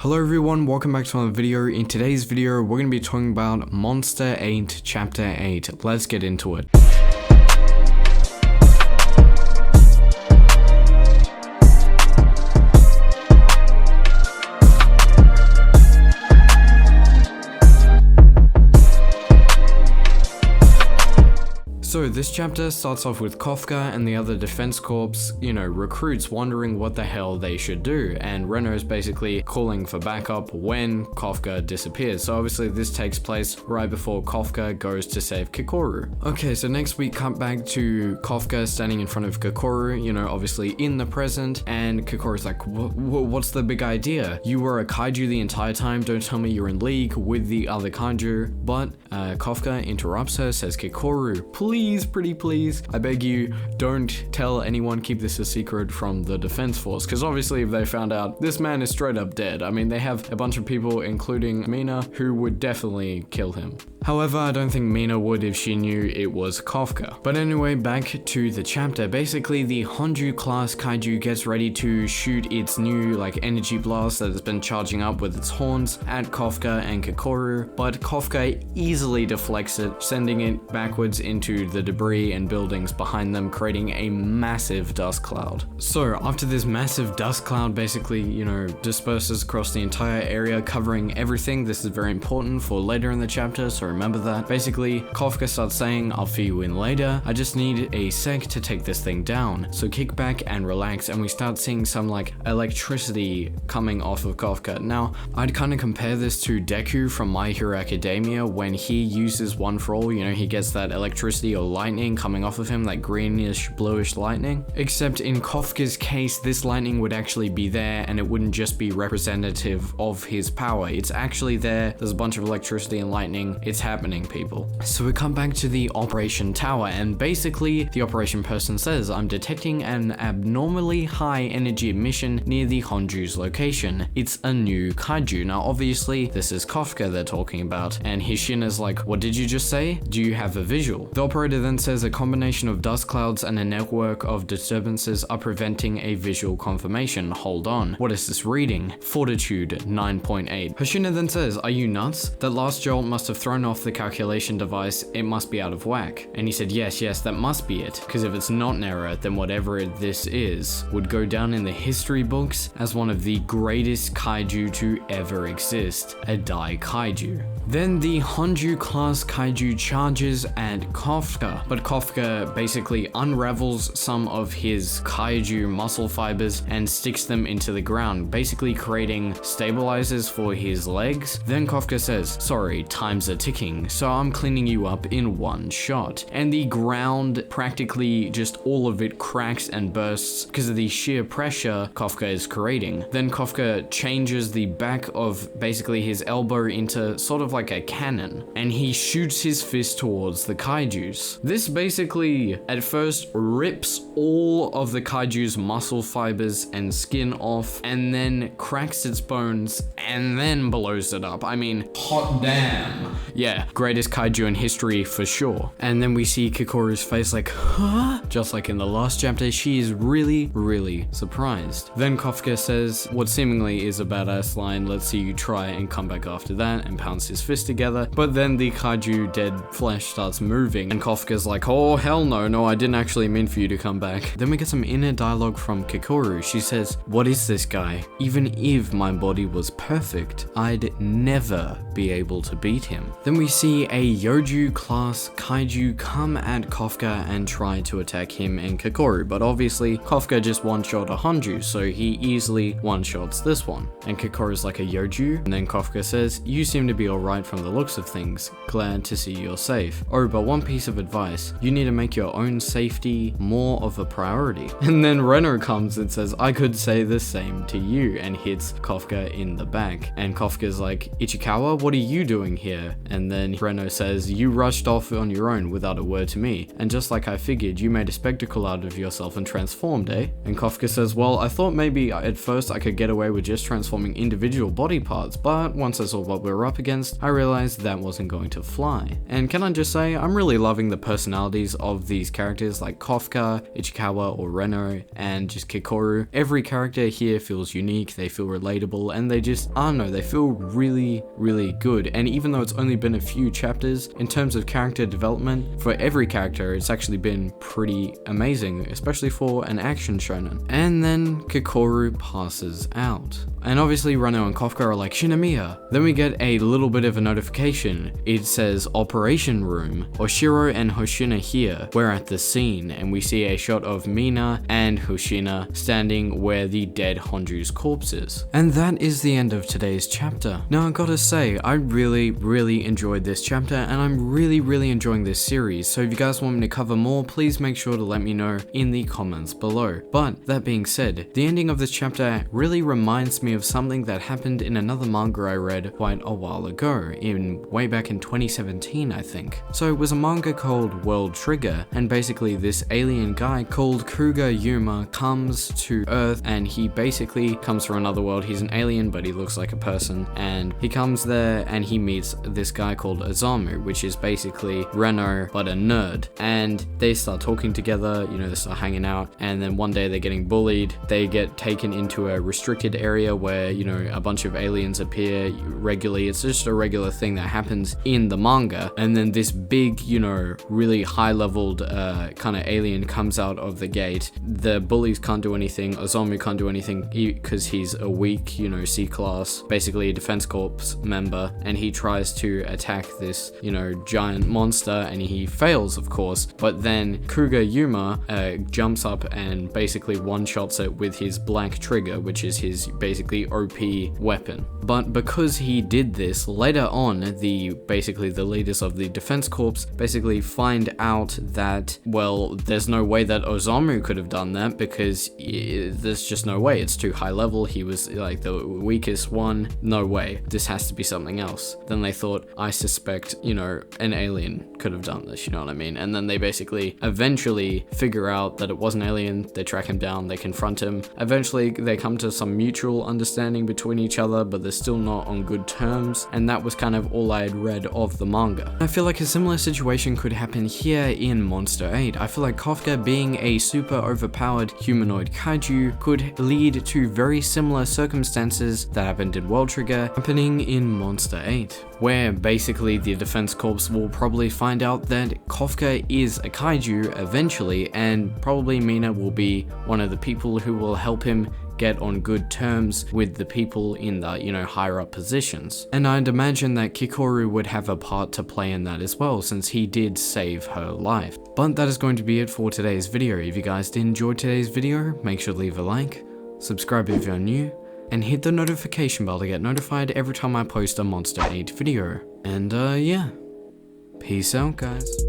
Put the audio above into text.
Hello everyone, welcome back to another video. In today's video, we're going to be talking about Monster 8 Chapter 8. Let's get into it. So this chapter starts off with Kafka and the other defense corps, recruits wondering what the hell they should do, and Renner's basically calling for backup when Kafka disappears. So obviously this takes place right before Kafka goes to save Kikoru. Okay, so next we cut back to Kafka standing in front of Kikoru, obviously in the present, and Kikoru's like, what's the big idea? You were a kaiju the entire time, don't tell me you're in league with the other kaiju. But Kafka interrupts her, says, Kikoru, please, pretty please, I beg you, don't tell anyone, keep this a secret from the defense force, because obviously if they found out, this man is straight up dead. I mean, they have a bunch of people, including Mina, who would definitely kill him. However, I don't think Mina would if she knew it was Kafka. But anyway, back to the chapter. Basically, the Honju class kaiju gets ready to shoot its new energy blast that has been charging up with its horns at Kafka and Kikoru, but Kafka easily deflects it, sending it backwards into the debris and buildings behind them, creating a massive dust cloud. So after this massive dust cloud basically, disperses across the entire area, covering everything, this is very important for later in the chapter, so remember that. Basically, Kafka starts saying, I'll fill you in later, I just need a sec to take this thing down. So kick back and relax, and we start seeing some electricity coming off of Kafka. Now, I'd kind of compare this to Deku from My Hero Academia when he uses One For All, he gets that electricity or lightning coming off of him, that greenish, bluish lightning. Except in Kafka's case, this lightning would actually be there and it wouldn't just be representative of his power. It's actually there, there's a bunch of electricity and lightning, it's happening, people. So we come back to the operation tower, and basically the operation person says, I'm detecting an abnormally high energy emission near the Honju's location. It's a new kaiju. Now obviously this is Kafka they're talking about, and Hishina's like, what did you just say? Do you have a visual? The operator then says a combination of dust clouds and a network of disturbances are preventing a visual confirmation. Hold on, what is this reading? Fortitude 9.8. Hishina then says, are you nuts? That last jolt must have thrown off the calculation device, it must be out of whack. And he said, yes, that must be it, because if it's not an error, then whatever this is would go down in the history books as one of the greatest kaiju to ever exist, a Dai Kaiju. Then the Honju class kaiju charges at Kafka, but Kafka basically unravels some of his kaiju muscle fibers and sticks them into the ground, basically creating stabilizers for his legs. Then Kafka says, sorry, times are ticking, so I'm cleaning you up in one shot. And the ground, practically just all of it cracks and bursts because of the sheer pressure Kafka is creating. Then Kafka changes the back of basically his elbow into sort of like a cannon, and he shoots his fist towards the kaijus. This basically at first rips all of the kaiju's muscle fibers and skin off, and then cracks its bones, and then blows it up. I mean, hot damn. Yeah, greatest kaiju in history for sure. And then we see Kikoru's face like, huh? Just like in the last chapter, she is really, really surprised. Then Kafka says what seemingly is a badass line, let's see you try, and come back after that, and pounds his fist together. But then the kaiju dead flesh starts moving, and Kafka's like, oh hell no, I didn't actually mean for you to come back. Then we get some inner dialogue from Kikoru. She says, what is this guy? Even if my body was perfect, I'd never be able to beat him. Then we see a Yoju class kaiju come at Kafka and try to attack him and Kikoru, but obviously Kafka just one-shot a Honju, so he easily one-shots this one. And Kikoru's like, a Yoju? And then Kafka says, you seem to be alright from the looks of things, glad to see you're safe. Oh, but one piece of advice, you need to make your own safety more of a priority. And then Renner comes and says, I could say the same to you, and hits Kafka in the back. And Kafka's like, Ichikawa, what are you doing here? And and then Reno says, "You rushed off on your own without a word to me, and just like I figured, you made a spectacle out of yourself and transformed, eh?" And Kafka says, "Well, I thought maybe at first I could get away with just transforming individual body parts, but once I saw what we were up against, I realized that wasn't going to fly." And can I just say, I'm really loving the personalities of these characters like Kafka, Ichikawa or Reno, and just Kikoru. Every character here feels unique, they feel relatable, and they just, I don't know, they feel really, really good. And even though it's only been a few chapters, in terms of character development, for every character, it's actually been pretty amazing, especially for an action shonen. And then Kikoru passes out. And obviously Reno and Kafka are like, "Shinomiya." Then we get a little bit of a notification. It says Operation Room. Oshiro and Hoshina here. We're at the scene, and we see a shot of Mina and Hoshina standing where the dead Honju's corpse is. And that is the end of today's chapter. Now I gotta say, I really enjoyed this chapter, and I'm really enjoying this series. So if you guys want me to cover more, please make sure to let me know in the comments below. But that being said, the ending of this chapter really reminds me of something that happened in another manga I read quite a while ago, way back in 2017 I think. So it was a manga called World Trigger, and basically this alien guy called Kuga Yuma comes to Earth, and he basically comes from another world. He's an alien but he looks like a person, and he comes there and he meets this guy called Osamu, which is basically Reno but a nerd, and they start talking together, they start hanging out, and then one day they're getting bullied. They get taken into a restricted area where, a bunch of aliens appear regularly. It's just a regular thing that happens in the manga. And then this big, really high-leveled kind of alien comes out of the gate. The bullies can't do anything. Osamu can't do anything because he's a weak, C-class, basically a defense corps member. And he tries to attack this, giant monster, and he fails, of course. But then Kuga Yuma jumps up and basically one-shots it with his black trigger, which is his basically OP weapon. But because he did this, later on, the leaders of the defense corps basically find out that, well, there's no way that Osamu could have done that, because there's just no way. It's too high level. He was like the weakest one. No way. This has to be something else. Then they thought, I suspect, an alien could have done this, you know what I mean? And then they basically eventually figure out that it was an alien. They track him down, they confront him. Eventually they come to some mutual understanding between each other, but they're still not on good terms, and that was kind of all I had read of the manga. I feel like a similar situation could happen here in Monster 8. I feel like Kafka being a super overpowered humanoid kaiju could lead to very similar circumstances that happened in World Trigger happening in Monster 8, where basically the defense corps will probably find out that Kafka is a kaiju eventually, and probably Mina will be one of the people who will help him get on good terms with the people in the, higher up positions. And I'd imagine that Kikoru would have a part to play in that as well, since he did save her life. But that is going to be it for today's video. If you guys did enjoy today's video, make sure to leave a like, subscribe if you're new, and hit the notification bell to get notified every time I post a Monster 8 video. And yeah, peace out guys.